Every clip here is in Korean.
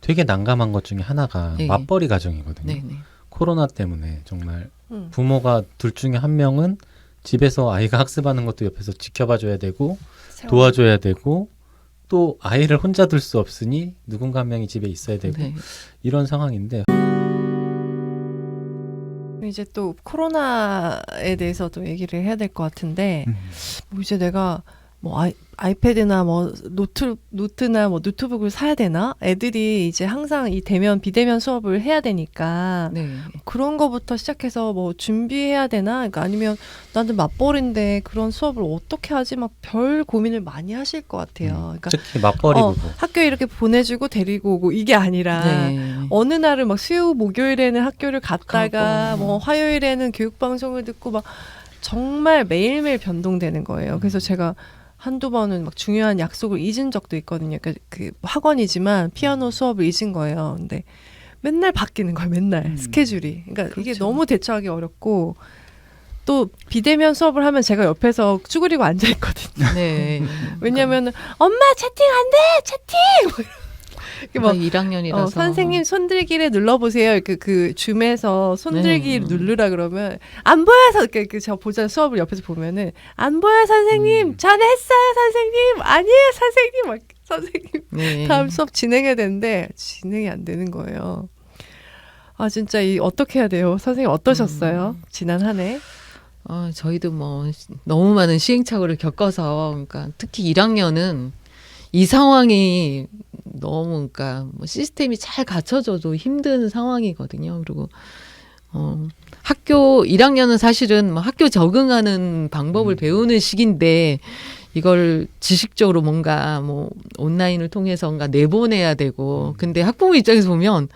되게 난감한 것 중에 하나가 네. 맞벌이 가정이거든요. 네네. 코로나 때문에 정말 부모가 둘 중에 한 명은 집에서 아이가 학습하는 것도 옆에서 지켜봐줘야 되고 도와줘야 되고 또 아이를 혼자 둘 수 없으니 누군가 한 명이 집에 있어야 되고 네. 이런 상황인데 이제 또 코로나에 대해서도 얘기를 해야 될 것 같은데 뭐 이제 내가 뭐 아이패드나 뭐 노트나 뭐 노트북을 사야 되나? 애들이 이제 항상 이 비대면 수업을 해야 되니까 네. 그런 거부터 시작해서 뭐 준비해야 되나? 그러니까 아니면 나는 맞벌인데 그런 수업을 어떻게 하지? 막 별 고민을 많이 하실 것 같아요. 그러니까 특히 맞벌이 부부. 학교에 이렇게 보내주고 데리고 오고 이게 아니라 네. 어느 날은 막 수요 목요일에는 학교를 갔다가 가고. 뭐 화요일에는 교육방송을 듣고 막 정말 매일매일 변동되는 거예요. 그래서 제가 한두 번은 막 중요한 약속을 잊은 적도 있거든요. 그러니까 그 학원이지만 피아노 수업을 잊은 거예요. 근데 맨날 바뀌는 거예요. 맨날 스케줄이. 그러니까 이게 그렇죠. 너무 대처하기 어렵고 또 비대면 수업을 하면 제가 옆에서 쭈그리고 앉아 있거든요. 네. 왜냐면은 엄마 채팅 안 돼! 채팅! 뭐 막 1학년이라서 선생님 손들기를 눌러보세요. 그 줌에서 손들기 네. 누르라 그러면 안 보여서 저 보자 수업을 옆에서 보면은 안 보여 선생님 전 했어요 선생님 아니에요 선생님 막 선생님 네. 다음 수업 진행해야 되는데 진행이 안 되는 거예요. 아 진짜 어떻게 해야 돼요? 선생님 어떠셨어요? 지난 한 해? 저희도 뭐 너무 많은 시행착오를 겪어서 그러니까 특히 1학년은 이 상황이 너무 그러니까 뭐 시스템이 잘 갖춰져도 힘든 상황이거든요. 그리고 학교 1학년은 사실은 뭐 학교 적응하는 방법을 배우는 시기인데 이걸 지식적으로 뭔가 뭐 온라인을 통해서 뭔가 내보내야 되고 근데 학부모 입장에서 보면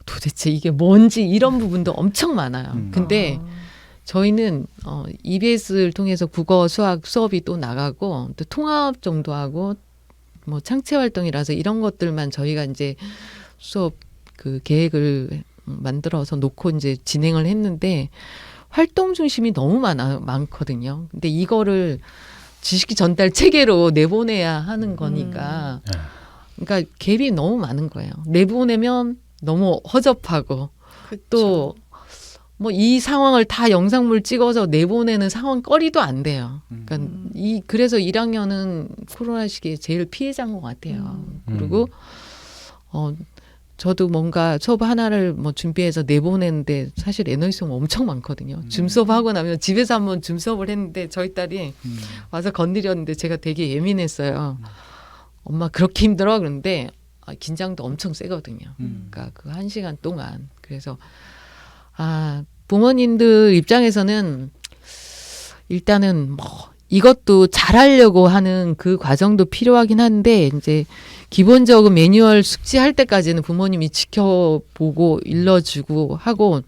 도대체 이게 뭔지 이런 부분도 엄청 많아요. 근데 저희는 EBS를 통해서 국어 수학 수업이 또 나가고 또 통합 정도 하고 뭐 창체 활동이라서 이런 것들만 저희가 이제 수업 그 계획을 만들어서 놓고 이제 진행을 했는데 활동 중심이 너무 많거든요. 근데 이거를 지식 전달 체계로 내보내야 하는 거니까 그러니까 갭이 너무 많은 거예요. 내보내면 너무 허접하고 또 뭐 이 상황을 다 영상물 찍어서 내보내는 상황거리도 안 돼요. 그러니까 그래서 1학년은 코로나 시기에 제일 피해자인 것 같아요. 그리고 저도 뭔가 수업 하나를 뭐 준비해서 내보내는데 사실 에너지 소모 엄청 많거든요. 줌 수업 하고 나면 집에서 한번 줌 수업을 했는데 저희 딸이 와서 건드렸는데 제가 되게 예민했어요. 엄마 그렇게 힘들어? 그런데 긴장도 엄청 세거든요. 그러니까 그 1시간 동안. 그래서 부모님들 입장에서는 일단은 뭐 이것도 잘하려고 하는 그 과정도 필요하긴 한데 이제 기본적인 매뉴얼 숙지할 때까지는 부모님이 지켜보고 일러주고 하고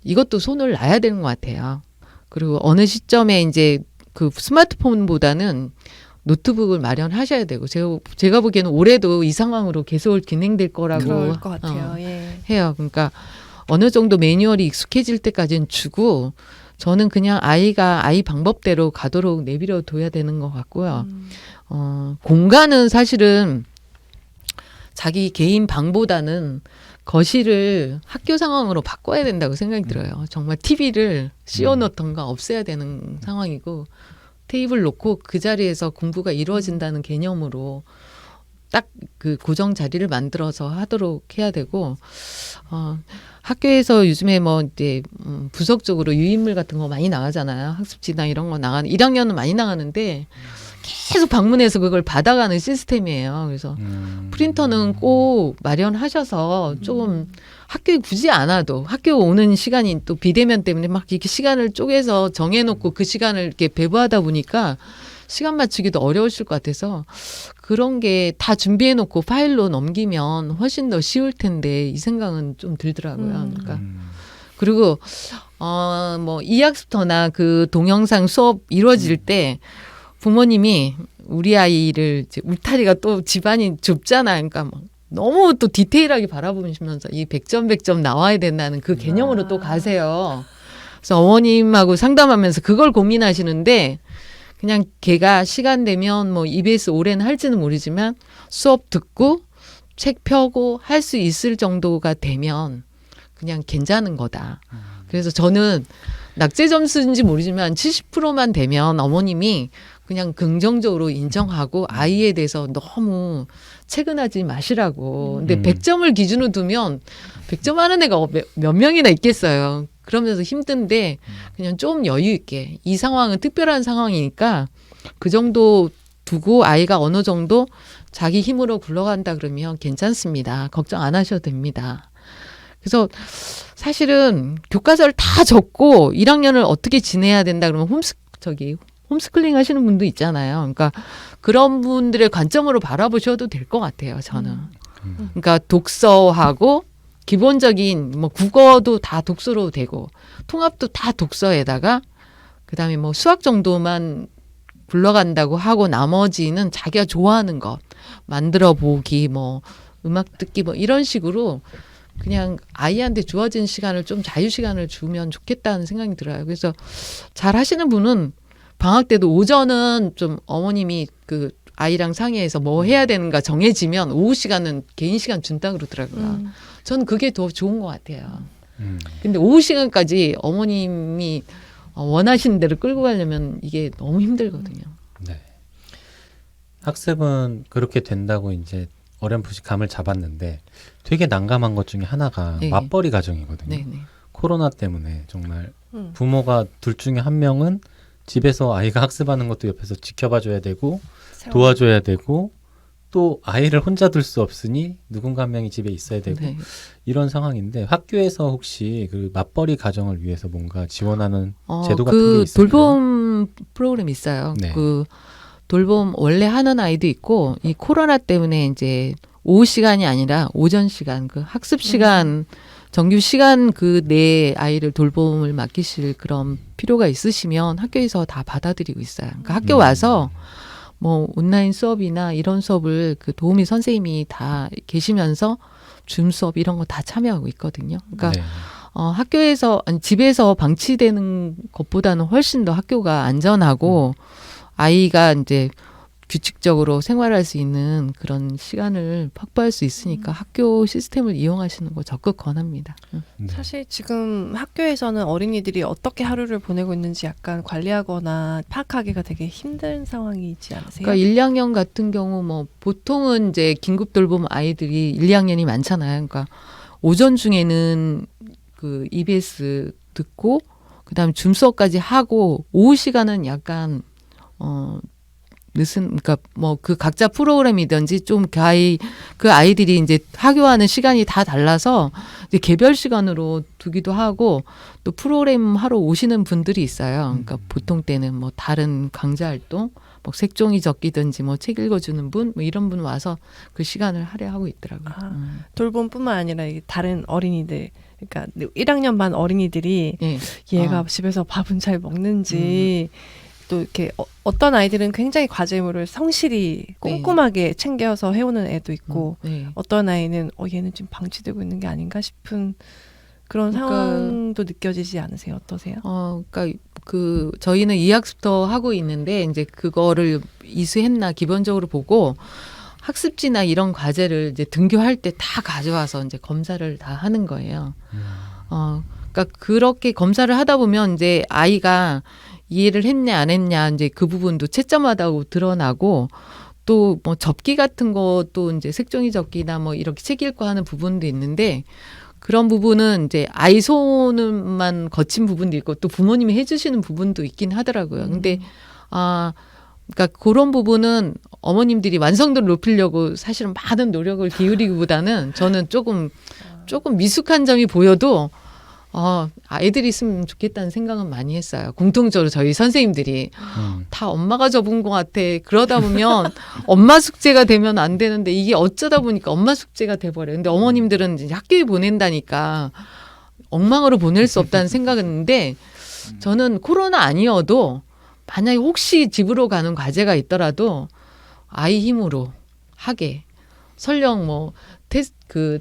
이것도 손을 놔야 되는 것 같아요. 그리고 어느 시점에 이제 그 스마트폰보다는 노트북을 마련하셔야 되고 제가 보기에는 올해도 이 상황으로 계속 진행될 거라고 그럴 것 같아요. 예. 해요. 그러니까 어느 정도 매뉴얼이 익숙해질 때까지는 주고 저는 그냥 아이 방법대로 가도록 내버려 둬야 되는 것 같고요. 공간은 사실은 자기 개인 방보다는 거실을 학교 상황으로 바꿔야 된다고 생각이 들어요. 정말 TV를 씌워놓던가 없애야 되는 상황이고 테이블 놓고 그 자리에서 공부가 이루어진다는 개념으로 딱 그 고정 자리를 만들어서 하도록 해야 되고 학교에서 요즘에 뭐 이제 부석적으로 유인물 같은 거 많이 나가잖아요. 학습지나 이런 거 1학년은 많이 나가는데 계속 방문해서 그걸 받아가는 시스템이에요. 그래서 프린터는 꼭 마련하셔서 조금 학교에 굳이 안 와도 학교 오는 시간이 또 비대면 때문에 막 이렇게 시간을 쪼개서 정해놓고 그 시간을 이렇게 배부하다 보니까 시간 맞추기도 어려우실 것 같아서 그런 게 다 준비해놓고 파일로 넘기면 훨씬 더 쉬울 텐데 이 생각은 좀 들더라고요. 그러니까 그리고 뭐 이학습터나 그 동영상 수업 이루어질 때 부모님이 우리 아이를 이제 울타리가 또 집안이 좁잖아요. 그러니까 뭐 너무 또 디테일하게 바라보시면서 이 100점 100점 나와야 된다는 그 개념으로 또 가세요. 그래서 어머님하고 상담하면서 그걸 고민하시는데 그냥 걔가 시간 되면 뭐 EBS 올해는 할지는 모르지만 수업 듣고 책 펴고 할 수 있을 정도가 되면 그냥 괜찮은 거다. 그래서 저는 낙제 점수인지 모르지만 70%만 되면 어머님이 그냥 긍정적으로 인정하고 아이에 대해서 너무 체근하지 마시라고. 근데 100점을 기준으로 두면 100점 하는 애가 몇 명이나 있겠어요. 그러면서 힘든데 그냥 좀 여유 있게 이 상황은 특별한 상황이니까 그 정도 두고 아이가 어느 정도 자기 힘으로 굴러간다 그러면 괜찮습니다. 걱정 안 하셔도 됩니다. 그래서 사실은 교과서를 다 적고 1학년을 어떻게 지내야 된다 그러면 홈스쿨링 하시는 분도 있잖아요. 그러니까 그런 분들의 관점으로 바라보셔도 될 것 같아요. 저는. 그러니까 독서하고 기본적인 뭐 국어도 다 독서로 되고 통합도 다 독서에다가 그다음에 뭐 수학 정도만 굴러간다고 하고 나머지는 자기가 좋아하는 것 만들어 보기 뭐 음악 듣기 뭐 이런 식으로 그냥 아이한테 주어진 시간을 좀 자유 시간을 주면 좋겠다는 생각이 들어요. 그래서 잘 하시는 분은 방학 때도 오전은 좀 어머님이 그 아이랑 상의해서 뭐 해야 되는가 정해지면 오후 시간은 개인 시간 준다 그러더라고요. 저는 그게 더 좋은 것 같아요. 근데 오후 시간까지 어머님이 원하시는 대로 끌고 가려면 이게 너무 힘들거든요. 네. 학습은 그렇게 된다고 이제 어렴풋이 감을 잡았는데 되게 난감한 것 중에 하나가 네. 맞벌이 가정이거든요. 네네. 코로나 때문에 정말 부모가 둘 중에 한 명은 집에서 아이가 학습하는 것도 옆에서 지켜봐줘야 되고 도와줘야 되고 또 아이를 혼자 둘 수 없으니 누군가 한 명이 집에 있어야 되고 네. 이런 상황인데 학교에서 혹시 그 맞벌이 가정을 위해서 뭔가 지원하는 제도 같은 게 그 있을까요? 돌봄 프로그램 있어요. 네. 그 돌봄 원래 하는 아이도 있고 이 코로나 때문에 이제 오후 시간이 아니라 오전 시간 그 학습 시간 정규 시간 그 내 아이를 돌봄을 맡기실 그런 필요가 있으시면 학교에서 다 받아들이고 있어요. 그러니까 학교 와서 뭐 온라인 수업이나 이런 수업을 그 도우미 선생님이 다 계시면서 줌 수업 이런 거 다 참여하고 있거든요. 그러니까 네. 학교에서 아니 집에서 방치되는 것보다는 훨씬 더 학교가 안전하고 아이가 이제 규칙적으로 생활할 수 있는 그런 시간을 확보할 수 있으니까 학교 시스템을 이용하시는 거 적극 권합니다. 네. 사실 지금 학교에서는 어린이들이 어떻게 하루를 보내고 있는지 약간 관리하거나 파악하기가 되게 힘든 상황이지 않으세요? 그러니까 1, 2학년 같은 경우 뭐 보통은 이제 긴급 돌봄 아이들이 1, 2학년이 많잖아요. 그러니까 오전 중에는 그 EBS 듣고 그다음에 줌 수업까지 하고 오후 시간은 약간 그러니까 뭐 그 각자 프로그램이든지 좀 그 아이들이 이제 학교하는 시간이 다 달라서 이제 개별 시간으로 두기도 하고 또 프로그램 하러 오시는 분들이 있어요. 그러니까 보통 때는 뭐 다른 강좌 활동, 뭐 색종이 적기든지 뭐 책 읽어주는 분, 뭐 이런 분 와서 그 시간을 할애하고 있더라고요. 돌봄뿐만 아니라 이게 다른 어린이들, 그러니까 1학년 반 어린이들이 네. 얘가 집에서 밥은 잘 먹는지 또 이렇게 어떤 아이들은 굉장히 과제물을 성실히 꼼꼼하게 챙겨서 해오는 애도 있고 네. 어떤 아이는 얘는 지금 방치되고 있는 게 아닌가 싶은 그런 그러니까, 상황도 느껴지지 않으세요? 어떠세요? 그러니까 그 저희는 2학습부터 하고 있는데 이제 그거를 이수했나 기본적으로 보고 학습지나 이런 과제를 이제 등교할 때 다 가져와서 이제 검사를 다 하는 거예요. 그러니까 그렇게 검사를 하다 보면 이제 아이가 이해를 했냐 안 했냐 이제 그 부분도 채점하다고 드러나고 또 뭐 접기 같은 것도 이제 색종이 접기나 뭐 이렇게 책 읽고 하는 부분도 있는데 그런 부분은 이제 아이 손만 거친 부분도 있고 또 부모님이 해주시는 부분도 있긴 하더라고요. 근데 그러니까 그런 부분은 어머님들이 완성도를 높이려고 사실은 많은 노력을 기울이기보다는 저는 조금 미숙한 점이 보여도 아이들이 있으면 좋겠다는 생각은 많이 했어요. 공통적으로 저희 선생님들이 다 엄마가 접은 것 같아. 그러다 보면 엄마 숙제가 되면 안 되는데 이게 어쩌다 보니까 엄마 숙제가 돼버려요. 근데 어머님들은 이제 학교에 보낸다니까 엉망으로 보낼 수 없다는 생각은 했는데 저는 코로나 아니어도 만약에 혹시 집으로 가는 과제가 있더라도 아이 힘으로 하게 설령 뭐 테스트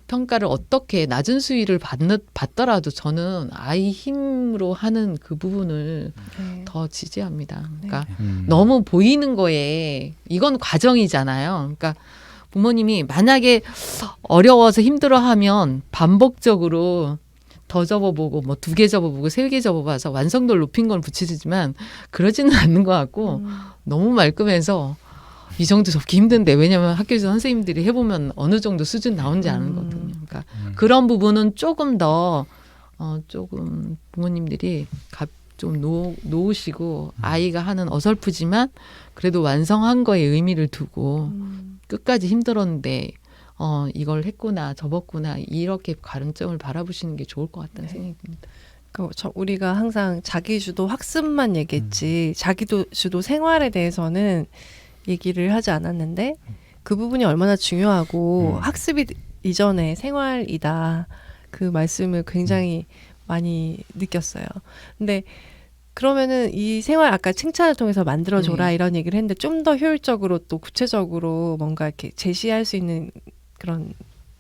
평가를 어떻게 낮은 수위를 받더라도 저는 아이 힘으로 하는 그 부분을 더 지지합니다. 그러니까 너무 보이는 거에 이건 과정이잖아요. 그러니까 부모님이 만약에 어려워서 힘들어하면 반복적으로 더 접어보고 뭐 2개 접어보고 3개 접어봐서 완성도를 높인 걸 붙이지만 그러지는 않는 것 같고 너무 말끔해서 이 정도 접기 힘든데 왜냐하면 학교에서 선생님들이 해보면 어느 정도 수준 나오는지 아는 거거든요. 그러니까 그런 부분은 조금 더 조금 부모님들이 좀 놓으시고 아이가 하는 어설프지만 그래도 완성한 거에 의미를 두고 끝까지 힘들었는데 이걸 했구나 접었구나 이렇게 가름점을 바라보시는 게 좋을 것 같다는 생각이 듭니다. 우리가 항상 자기주도 학습만 얘기했지 자기주도 생활에 대해서는 얘기를 하지 않았는데 그 부분이 얼마나 중요하고 학습이 이전에 생활이다 그 말씀을 굉장히 많이 느꼈어요. 근데 그러면은 이 생활 아까 칭찬을 통해서 만들어줘라 이런 얘기를 했는데 좀 더 효율적으로 또 구체적으로 뭔가 이렇게 제시할 수 있는 그런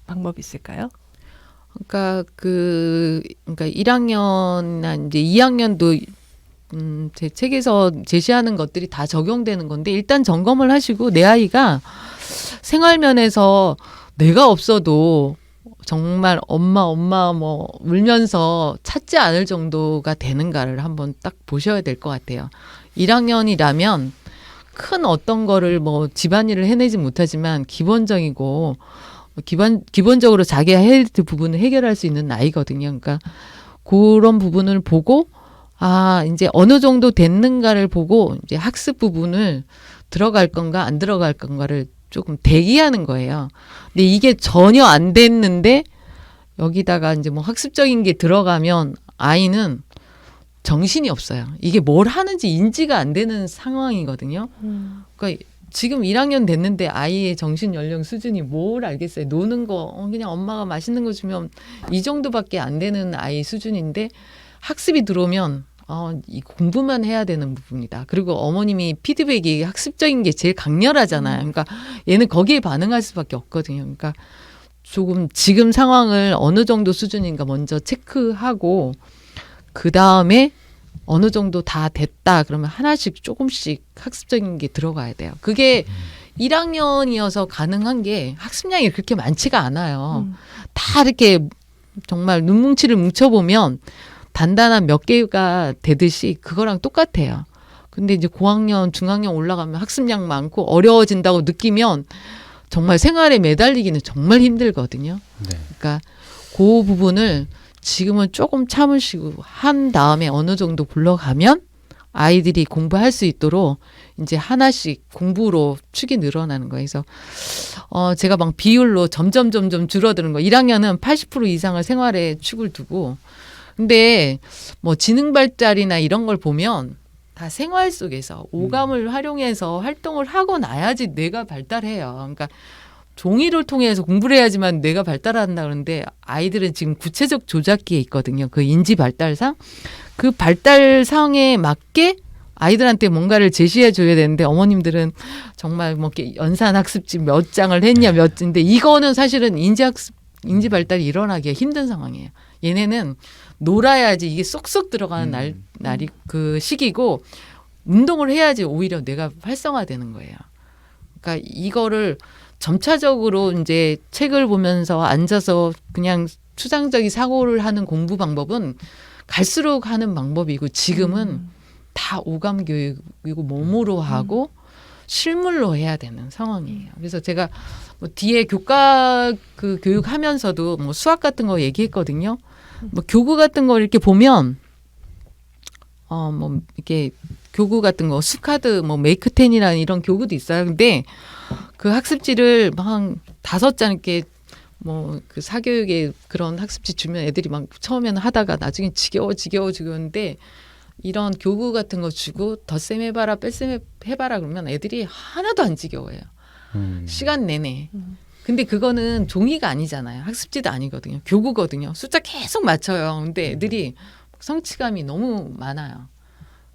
방법이 있을까요? 그러니까 1학년이나 이제 2학년도 제 책에서 제시하는 것들이 다 적용되는 건데 일단 점검을 하시고 내 아이가 생활면에서 내가 없어도 정말 엄마 뭐 울면서 찾지 않을 정도가 되는가를 한번 딱 보셔야 될 것 같아요. 1학년이라면 큰 어떤 거를 뭐 집안일을 해내지 못하지만 기본적이고 기본적으로 자기가 해야 될 부분을 해결할 수 있는 나이거든요. 그러니까 그런 부분을 보고 이제 어느 정도 됐는가를 보고 이제 학습 부분을 들어갈 건가 안 들어갈 건가를 조금 대기하는 거예요. 근데 이게 전혀 안 됐는데 여기다가 이제 뭐 학습적인 게 들어가면 아이는 정신이 없어요. 이게 뭘 하는지 인지가 안 되는 상황이거든요. 그러니까 지금 1학년 됐는데 아이의 정신 연령 수준이 뭘 알겠어요. 노는 거 그냥 엄마가 맛있는 거 주면 이 정도밖에 안 되는 아이 수준인데 학습이 들어오면 이 공부만 해야 되는 부분이다. 그리고 어머님이 피드백이 학습적인 게 제일 강렬하잖아요. 그러니까 얘는 거기에 반응할 수밖에 없거든요. 그러니까 조금 지금 상황을 어느 정도 수준인가 먼저 체크하고 그 다음에 어느 정도 다 됐다 그러면 하나씩 조금씩 학습적인 게 들어가야 돼요. 그게 1학년이어서 가능한 게 학습량이 그렇게 많지가 않아요. 다 이렇게 정말 눈뭉치를 뭉쳐보면 단단한 몇 개가 되듯이 그거랑 똑같아요. 근데 이제 고학년, 중학년 올라가면 학습량 많고 어려워진다고 느끼면 정말 생활에 매달리기는 정말 힘들거든요. 네. 그러니까 그 부분을 지금은 조금 참으시고 한 다음에 어느 정도 굴러가면 아이들이 공부할 수 있도록 이제 하나씩 공부로 축이 늘어나는 거예요. 그래서 제가 막 비율로 점점 줄어드는 거. 1학년은 80% 이상을 생활에 축을 두고 근데 뭐 지능 발달이나 이런 걸 보면 다 생활 속에서 오감을 활용해서 활동을 하고 나야지 뇌가 발달해요. 그러니까 종이를 통해서 공부를 해야지만 뇌가 발달한다 그러는데 아이들은 지금 구체적 조작기에 있거든요. 그 인지 발달상. 그 발달상에 맞게 아이들한테 뭔가를 제시해 줘야 되는데 어머님들은 정말 뭐 이렇게 연산 학습지 몇 장을 했냐 몇 인데 이거는 사실은 인지 발달이 일어나기가 힘든 상황이에요. 얘네는 놀아야지 이게 쏙쏙 들어가는 날이 그 시기고 운동을 해야지 오히려 뇌가 활성화되는 거예요. 그러니까 이거를 점차적으로 이제 책을 보면서 앉아서 그냥 추상적인 사고를 하는 공부 방법은 갈수록 하는 방법이고 지금은 다 오감 교육이고 몸으로 하고 실물로 해야 되는 상황이에요. 그래서 제가 뭐 뒤에 교과 그 교육하면서도 뭐 수학 같은 거 얘기했거든요. 뭐 교구 같은 거 이렇게 보면 뭐 이렇게 교구 같은 거 수카드 뭐 메이크10이라는 이런 교구도 있어요. 근데 그 학습지를 막 한 5장 이렇게 뭐 그 사교육에 그런 학습지 주면 애들이 막 처음에는 하다가 나중에 지겨운데 이런 교구 같은 거 주고 덧셈 해봐라 뺄셈 해봐라 그러면 애들이 하나도 안 지겨워요. 시간 내내. 근데 그거는 종이가 아니잖아요. 학습지도 아니거든요. 교구거든요. 숫자 계속 맞춰요. 근데 애들이 성취감이 너무 많아요.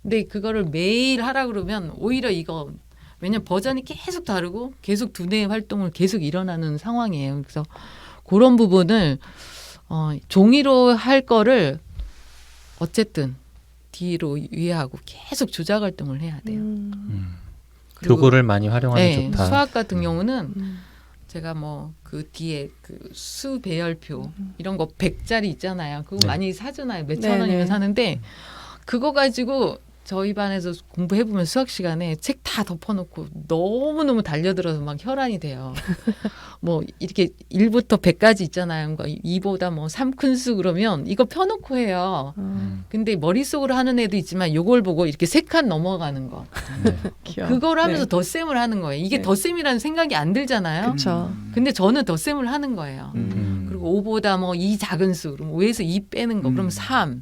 근데 그거를 매일 하라 그러면 오히려 이거 왜냐면 버전이 계속 다르고 계속 두뇌 활동을 계속 일어나는 상황이에요. 그래서 그런 부분을 종이로 할 거를 어쨌든 뒤로 이해하고 계속 조작 활동을 해야 돼요. 교구를 많이 활용하면 네, 좋다. 수학 같은 경우는 제가 뭐 그 뒤에 그 수 배열표 이런 거 100짜리 있잖아요. 그거 네. 많이 사잖아요. 몇천 원이면 네네. 사는데 그거 가지고 저희 반에서 공부해보면 수학 시간에 책 다 덮어놓고 너무너무 달려들어서 막 혈안이 돼요. 뭐 이렇게 1부터 100까지 있잖아요. 2보다 뭐 3 큰 수 그러면 이거 펴놓고 해요. 근데 머릿속으로 하는 애도 있지만 요걸 보고 이렇게 3칸 넘어가는 거. 네. 귀여워. 그걸 하면서 네. 덧셈을 하는 거예요. 이게 네. 덧셈이라는 생각이 안 들잖아요. 그쵸. 근데 저는 덧셈을 하는 거예요. 그리고 5보다 뭐 2 작은 수, 그럼 5에서 2 빼는 거, 그럼 3.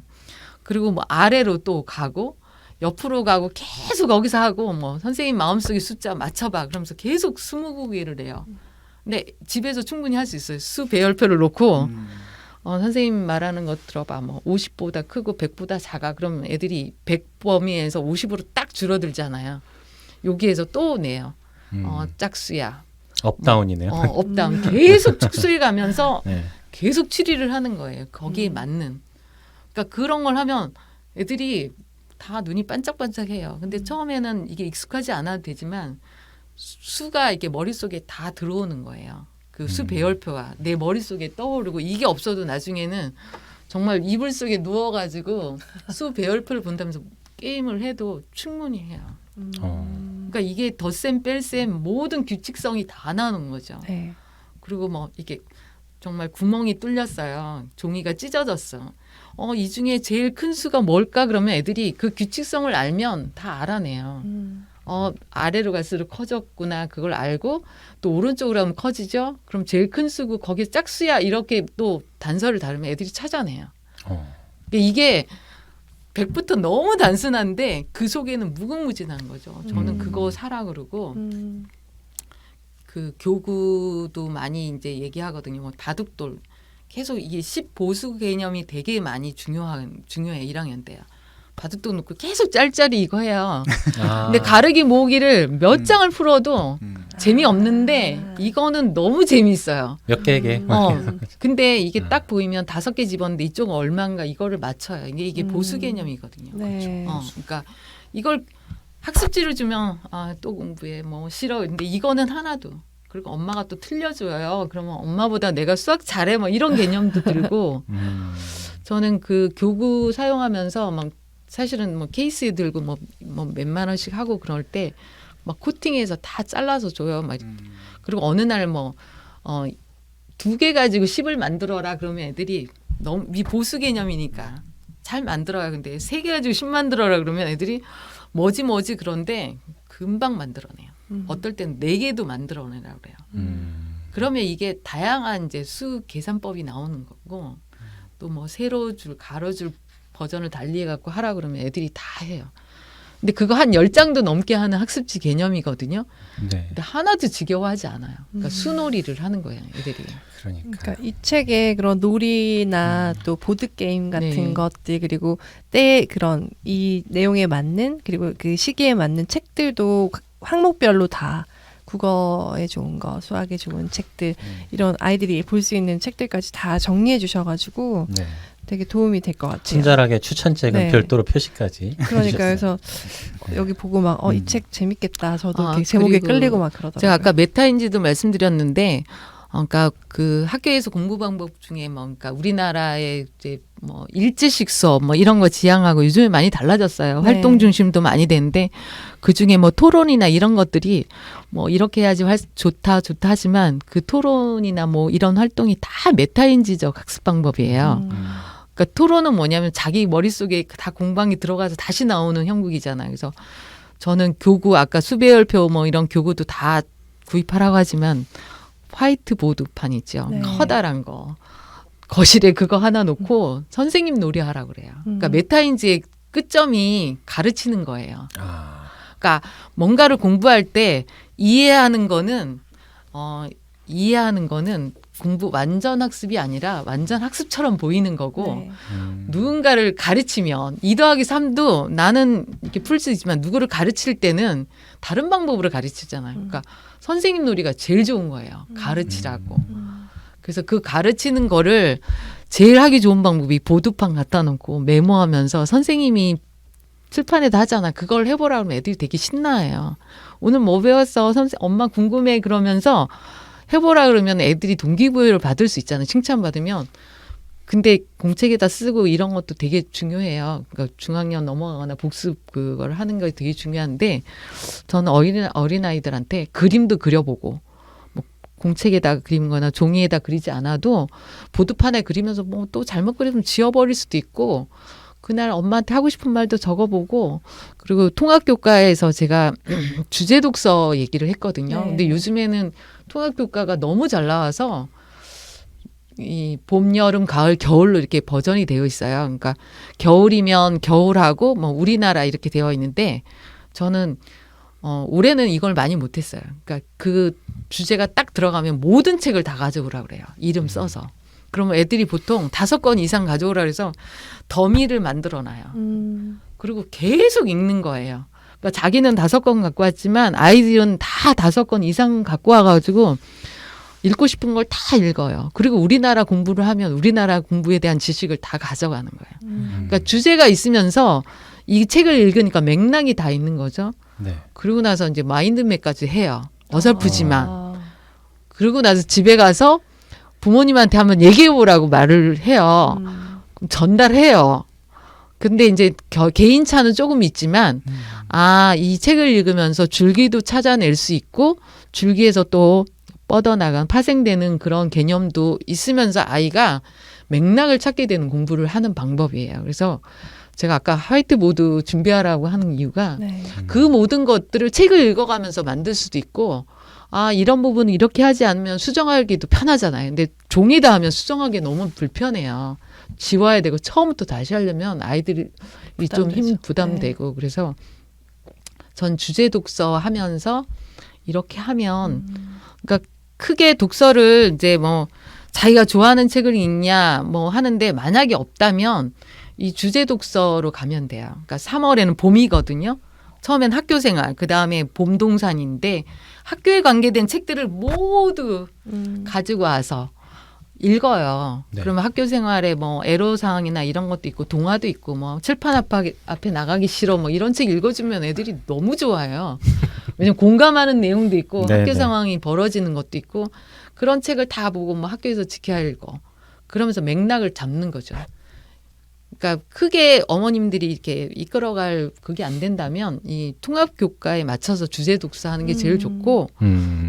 그리고 뭐 아래로 또 가고 옆으로 가고 계속 거기서 하고 뭐 선생님 마음속에 숫자 맞춰봐 그러면서 계속 20개를 해요. 근데 집에서 충분히 할 수 있어요. 수 배열표를 놓고 선생님 말하는 거 들어봐. 뭐 50보다 크고 100보다 작아. 그럼 애들이 100 범위에서 50으로 딱 줄어들잖아요. 여기에서 또 내요. 짝수야. 업다운이네요. 업다운. 계속 축소해 가면서 네. 계속 추리를 하는 거예요. 거기에 맞는. 그러니까 그런 걸 하면 애들이 다 눈이 반짝반짝해요. 근데 처음에는 이게 익숙하지 않아도 되지만 수가 이렇게 머릿속에 다 들어오는 거예요. 그 수 배열표가 내 머릿속에 떠오르고 이게 없어도 나중에는 정말 이불 속에 누워가지고 수 배열표를 본다면서 게임을 해도 충분히 해요. 그러니까 이게 덧셈 뺄셈 모든 규칙성이 다 나오는 거죠. 네. 그리고 뭐 이게 정말 구멍이 뚫렸어요. 종이가 찢어졌어. 이 중에 제일 큰 수가 뭘까? 그러면 애들이 그 규칙성을 알면 다 알아내요. 아래로 갈수록 커졌구나. 그걸 알고 또 오른쪽으로 하면 커지죠. 그럼 제일 큰 수고 거기에 짝수야. 이렇게 또 단서를 다루면 애들이 찾아내요. 이게 100부터 너무 단순한데 그 속에는 무궁무진한 거죠. 저는 그거 사라 그러고 그 교구도 많이 이제 얘기하거든요. 뭐 바둑돌 계속 이게 10보수 개념이 되게 많이 중요해 1학년 때요. 바둑돌 놓고 계속 짤짤이 이거 해요. 근데 가르기 모으기를 몇 장을 풀어도 재미없는데 이거는 너무 재미있어요. 몇 개게. 근데 이게 딱 보이면 5개 집었는데 이쪽은 얼마인가 이거를 맞춰요. 이게 보수 개념이거든요. 네. 그러니까 이걸 학습지를 주면 또 공부해 뭐 싫어. 근데 이거는 하나도. 그리고 엄마가 또 틀려줘요. 그러면 엄마보다 내가 수학 잘해 뭐 이런 개념도 들고 저는 그 교구 사용하면서 막 사실은 뭐 케이스에 들고 뭐 몇만 원씩 하고 그럴 때 막 코팅해서 다 잘라서 줘요. 막 그리고 어느 날 뭐 2개 가지고 10을 만들어라 그러면 애들이 너무 보수 개념이니까 잘 만들어요. 근데 3개 가지고 10 만들어라 그러면 애들이 뭐지 그런데 금방 만들어내요. 어떨 땐 4개도 만들어내라고 그래요. 그러면 이게 다양한 이제 수 계산법이 나오는 거고 또 뭐 세로줄, 가로줄 버전을 달리해 갖고 하라 그러면 애들이 다 해요. 근데 그거 한 10장도 넘게 하는 학습지 개념이거든요. 네. 근데 하나도 지겨워하지 않아요. 그러니까 수놀이를 하는 거예요, 애들이. 그러니까 이 책에 그런 놀이나 또 보드 게임 같은 네. 것들 그리고 때 그런 이 내용에 맞는 그리고 그 시기에 맞는 책들도 항목별로 다 국어에 좋은 거, 수학에 좋은 책들 이런 아이들이 볼 수 있는 책들까지 다 정리해 주셔가지고 네. 되게 도움이 될 것 같아요. 친절하게 추천책은 네. 별도로 표시까지. 그러니까 해주셨어요. 그래서 여기 보고 막 이 책 재밌겠다. 저도 아, 이렇게 제목에 그리고 끌리고 막 그러더라고요. 제가 아까 메타인지도 말씀드렸는데, 그러니까 그 학교에서 공부 방법 중에 뭐, 그러니까 우리나라의 이제 뭐 일제식 수업 뭐 이런 거 지향하고 요즘에 많이 달라졌어요. 네. 활동 중심도 많이 되는데 그 중에 뭐 토론이나 이런 것들이 뭐 이렇게 해야지 좋다 하지만 그 토론이나 뭐 이런 활동이 다 메타인지적 학습 방법이에요. 그러니까 토론은 뭐냐면 자기 머릿속에 다 공방이 들어가서 다시 나오는 형국이잖아요. 그래서 저는 교구 아까 수배열표 뭐 이런 교구도 다 구입하라고 하지만 화이트보드판 있죠. 네. 커다란 거. 거실에 그거 하나 놓고 선생님 놀이하라고 그래요. 그러니까 메타인지의 끝점이 가르치는 거예요. 그러니까 뭔가를 공부할 때 이해하는 거는 공부 완전 학습이 아니라 완전 학습처럼 보이는 거고 네. 누군가를 가르치면 2 더하기 3도 나는 이렇게 풀 수 있지만 누구를 가르칠 때는 다른 방법으로 가르치잖아요. 그러니까 선생님 놀이가 제일 좋은 거예요. 가르치라고. 그래서 그 가르치는 거를 제일 하기 좋은 방법이 보드판 갖다 놓고 메모하면서 선생님이 칠판에다 하잖아. 그걸 해보라 그러면 애들이 되게 신나해요. 오늘 뭐 배웠어? 엄마 궁금해. 그러면서 해보라 그러면 애들이 동기부여를 받을 수 있잖아요. 칭찬받으면. 근데 공책에다 쓰고 이런 것도 되게 중요해요. 그러니까 중학년 넘어가거나 복습 그걸 하는 게 되게 중요한데 저는 어린아이들한테 그림도 그려보고 뭐 공책에다 그리거나 종이에다 그리지 않아도 보드판에 그리면서 뭐 또 잘못 그리면 지워버릴 수도 있고 그날 엄마한테 하고 싶은 말도 적어보고 그리고 통합교과에서 제가 주제 독서 얘기를 했거든요. 네. 근데 요즘에는 통합교과가 너무 잘 나와서 이 봄, 여름, 가을, 겨울로 이렇게 버전이 되어 있어요. 그러니까 겨울이면 겨울하고 뭐 우리나라 이렇게 되어 있는데 저는 올해는 이걸 많이 못했어요. 그러니까 그 주제가 딱 들어가면 모든 책을 다 가져오라 그래요. 이름 써서. 그러면 애들이 보통 5권 이상 가져오라 그래서 더미를 만들어놔요. 그리고 계속 읽는 거예요. 그러니까 자기는 5권 갖고 왔지만 아이들은 다 5권 이상 갖고 와가지고 읽고 싶은 걸 다 읽어요. 그리고 우리나라 공부를 하면 우리나라 공부에 대한 지식을 다 가져가는 거예요. 그러니까 주제가 있으면서 이 책을 읽으니까 맥락이 다 있는 거죠. 네. 그리고 나서 이제 마인드맵까지 해요. 어설프지만. 그리고 나서 집에 가서 부모님한테 한번 얘기해보라고 말을 해요. 그럼 전달해요. 근데 이제 개인차는 조금 있지만 이 책을 읽으면서 줄기도 찾아낼 수 있고 줄기에서 또 뻗어나간 파생되는 그런 개념도 있으면서 아이가 맥락을 찾게 되는 공부를 하는 방법이에요. 그래서 제가 아까 화이트보드 준비하라고 하는 이유가 네. 그 모든 것들을 책을 읽어가면서 만들 수도 있고 이런 부분은 이렇게 하지 않으면 수정하기도 편하잖아요. 근데 종이다 하면 수정하기 너무 불편해요. 지워야 되고 처음부터 다시 하려면 아이들이 좀 힘 부담되고 그래서 전 주제 독서 하면서 이렇게 하면 그러니까 크게 독서를 이제 뭐 자기가 좋아하는 책을 읽냐 뭐 하는데 만약에 없다면 이 주제 독서로 가면 돼요. 그러니까 3월에는 봄이거든요. 처음엔 학교 생활, 그 다음에 봄동산인데 학교에 관계된 책들을 모두 가지고 와서 읽어요. 네. 그러면 학교 생활에 뭐 애로사항이나 이런 것도 있고 동화도 있고 뭐 칠판 앞에 나가기 싫어 뭐 이런 책 읽어주면 애들이 너무 좋아해요. 왜냐면 공감하는 내용도 있고 네, 학교 네. 상황이 벌어지는 것도 있고 그런 책을 다 보고 뭐 학교에서 지켜야 읽어. 그러면서 맥락을 잡는 거죠. 그러니까 크게 어머님들이 이렇게 이끌어갈 그게 안 된다면 이 통합교과에 맞춰서 주제 독서하는 게 제일 좋고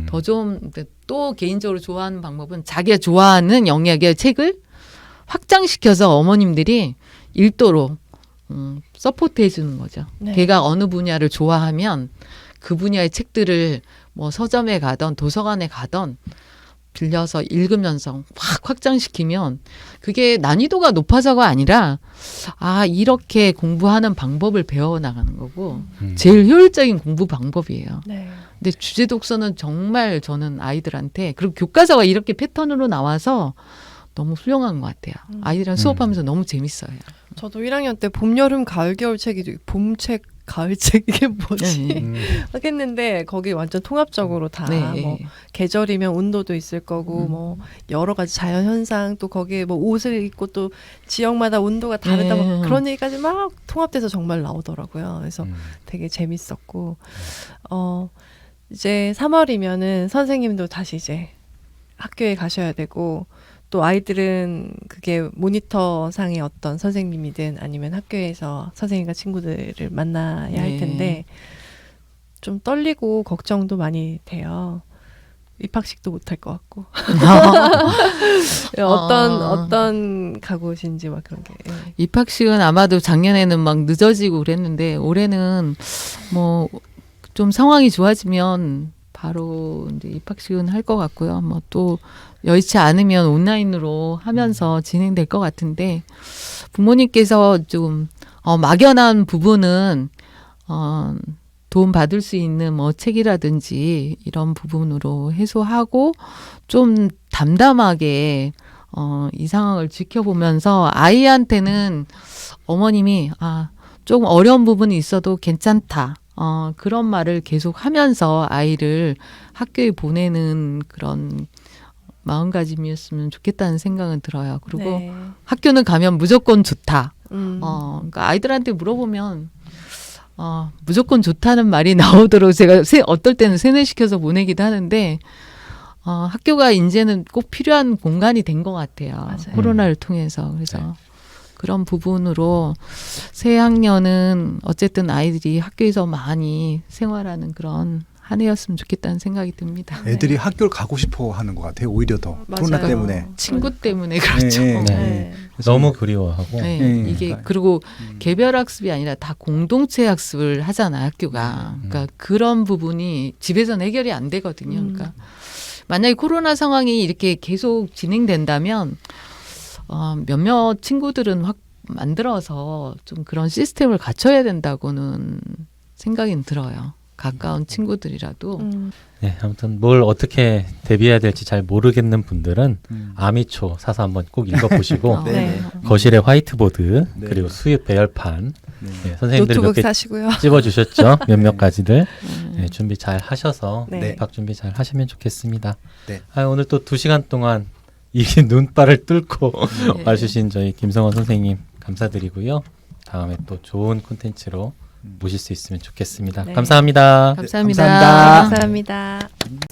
더 좀 또 개인적으로 좋아하는 방법은 자기가 좋아하는 영역의 책을 확장시켜서 어머님들이 읽도록 서포트해 주는 거죠. 네. 걔가 어느 분야를 좋아하면 그 분야의 책들을 뭐 서점에 가던 도서관에 가던 빌려서 읽으면서 확 확장시키면 그게 난이도가 높아서가 아니라 이렇게 공부하는 방법을 배워나가는 거고 제일 효율적인 공부 방법이에요. 네. 근데 주제 독서는 정말 저는 아이들한테 그리고 교과서가 이렇게 패턴으로 나와서 너무 훌륭한 것 같아요. 아이들이랑 수업하면서 너무 재밌어요. 저도 1학년 때 봄, 여름, 가을, 겨울 책이 봄책, 가을책 이게 뭐지? 하겠는데 거기 완전 통합적으로 다 뭐 계절이면 온도도 있을 거고 뭐 여러 가지 자연 현상 또 거기에 뭐 옷을 입고 또 지역마다 온도가 다르다 뭐 그런 얘기까지 막 통합돼서 정말 나오더라고요. 그래서 되게 재밌었고 이제 3월이면은 선생님도 다시 이제 학교에 가셔야 되고 또 아이들은 그게 모니터상의 어떤 선생님이든 아니면 학교에서 선생님과 친구들을 만나야 할 텐데 좀 떨리고 걱정도 많이 돼요. 입학식도 못할 것 같고 어떤 각오신지 막 그런 게 입학식은 아마도 작년에는 막 늦어지고 그랬는데 올해는 뭐 좀 상황이 좋아지면 바로 이제 입학식은 할 것 같고요. 뭐 또 여의치 않으면 온라인으로 하면서 진행될 것 같은데 부모님께서 좀 막연한 부분은 도움 받을 수 있는 뭐 책이라든지 이런 부분으로 해소하고 좀 담담하게 이 상황을 지켜보면서 아이한테는 어머님이 조금 어려운 부분이 있어도 괜찮다. 그런 말을 계속 하면서 아이를 학교에 보내는 그런 마음가짐이었으면 좋겠다는 생각은 들어요. 그리고 학교는 가면 무조건 좋다. 그러니까 아이들한테 물어보면 무조건 좋다는 말이 나오도록 제가 어떨 때는 세뇌시켜서 보내기도 하는데 학교가 이제는 꼭 필요한 공간이 된 것 같아요. 맞아요. 코로나를 통해서. 그래서 네. 그런 부분으로 새 학년은 어쨌든 아이들이 학교에서 많이 생활하는 그런 한 해였으면 좋겠다는 생각이 듭니다. 애들이 학교를 가고 싶어 하는 것 같아요. 오히려 더 코로나 맞아요. 때문에. 친구 때문에 그렇죠. 네, 네. 네. 너무 그리워하고 네, 네. 이게 그러니까. 그리고 개별 학습이 아니라 다 공동체 학습을 하잖아 학교가. 그러니까 그런 부분이 집에서는 해결이 안 되거든요. 그러니까 만약에 코로나 상황이 이렇게 계속 진행된다면 몇몇 친구들은 확 만들어서 좀 그런 시스템을 갖춰야 된다고는 생각이 들어요. 가까운 친구들이라도. 네, 아무튼 뭘 어떻게 대비해야 될지 잘 모르겠는 분들은 아미초 사서 한번 꼭 읽어보시고 네. 거실에 화이트보드 네. 그리고 수입 배열판 네. 네, 선생님들이 몇 노트북 개 사시고요. 찝어주셨죠. 몇몇 가지들 네, 준비 잘 하셔서 네. 입학 준비 잘 하시면 좋겠습니다. 네. 오늘 또 2시간 동안 이 눈발을 뚫고 네. 와주신 저희 김성원 선생님 감사드리고요. 다음에 또 좋은 콘텐츠로 모실 수 있으면 좋겠습니다. 네. 감사합니다. 감사합니다. 감사합니다. 감사합니다.